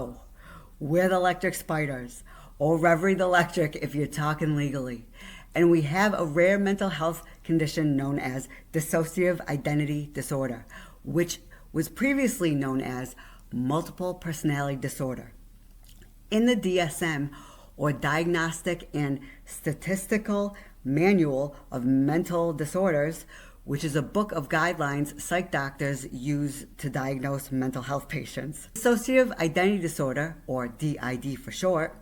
Hello, we're the Electric Spiders, or Reverie the Electric if you're talking legally. And we have a rare mental health condition known as dissociative identity disorder, which was previously known as multiple personality disorder. In the DSM, or Diagnostic and Statistical Manual of Mental Disorders, which is a book of guidelines psych doctors use to diagnose mental health patients. Dissociative identity disorder, or DID for short,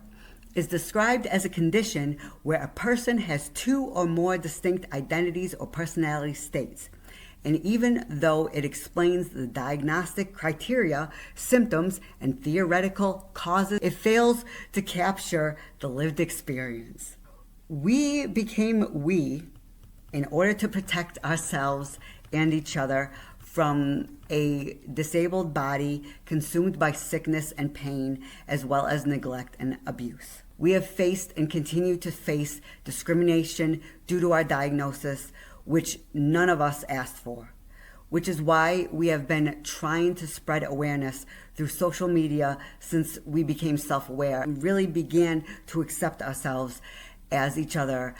is described as a condition where a person has two or more distinct identities or personality states. And even though it explains the diagnostic criteria, symptoms, and theoretical causes, it fails to capture the lived experience. We became we in order to protect ourselves and each other from a disabled body consumed by sickness and pain, as well as neglect and abuse. We have faced and continue to face discrimination due to our diagnosis, which none of us asked for, which is why we have been trying to spread awareness through social media since we became self-aware and really began to accept ourselves as each other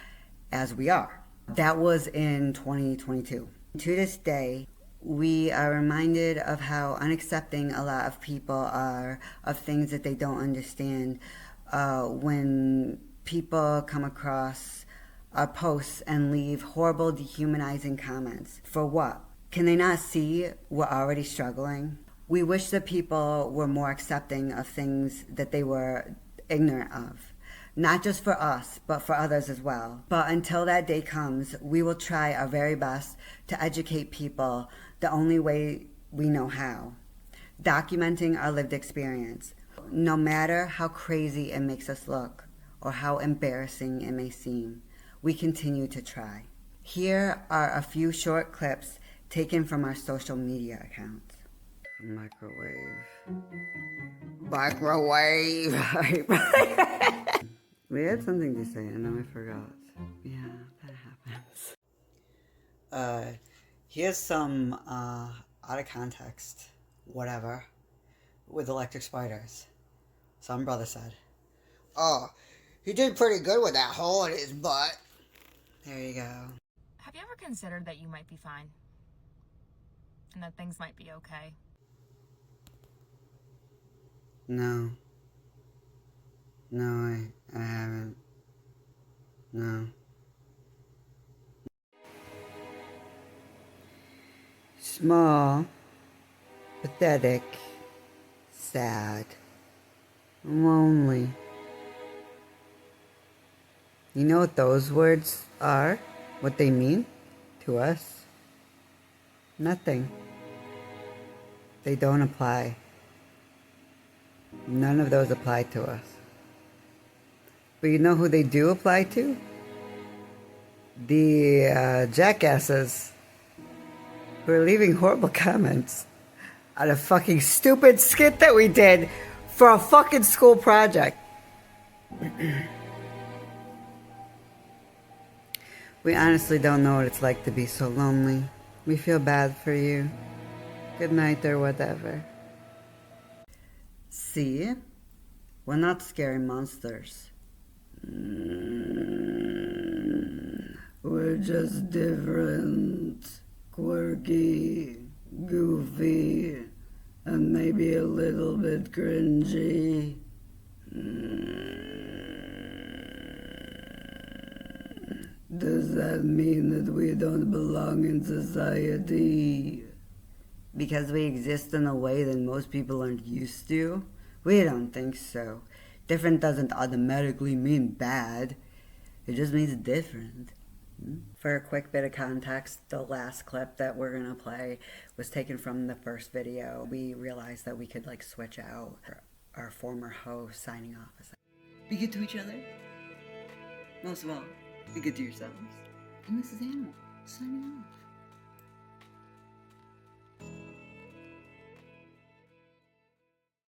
as we are. That was in 2022. To this day, we are reminded of how unaccepting a lot of people are of things that they don't understand when people come across our posts and leave horrible, dehumanizing comments. For what? Can they not see we're already struggling? We wish that people were more accepting of things that they were ignorant of. Not just for us, but for others as well. But until that day comes, we will try our very best to educate people the only way we know how, documenting our lived experience, no matter how crazy it makes us look or how embarrassing it may seem. We continue to try. Here are a few short clips taken from our social media accounts. Microwave. We had something to say and then I forgot. Yeah, that happens. Here's some out of context, whatever, with Electric Spiders. Some brother said, "Oh, he did pretty good with that hole in his butt." There you go. Have you ever considered that you might be fine? And that things might be okay? No. No, I haven't. No. Small, pathetic, sad, lonely. You know what those words are? What they mean to us? Nothing. They don't apply. None of those apply to us. But you know who they do apply to? The jackasses who are leaving horrible comments on a fucking stupid skit that we did for a fucking school project. We honestly don't know what it's like to be so lonely. We feel bad for you. Good night or whatever. See? We're not scary monsters. We're just different, quirky, goofy, and maybe a little bit cringy. Does that mean that we don't belong in society? Because we exist in a way that most people aren't used to? We don't think so. Different doesn't automatically mean bad. It just means different. For a quick bit of context, the last clip that we're gonna play was taken from the first video. We realized that we could switch out our former host signing off. Be good to each other. Most of all, be good to yourselves. And this is Animal signing off.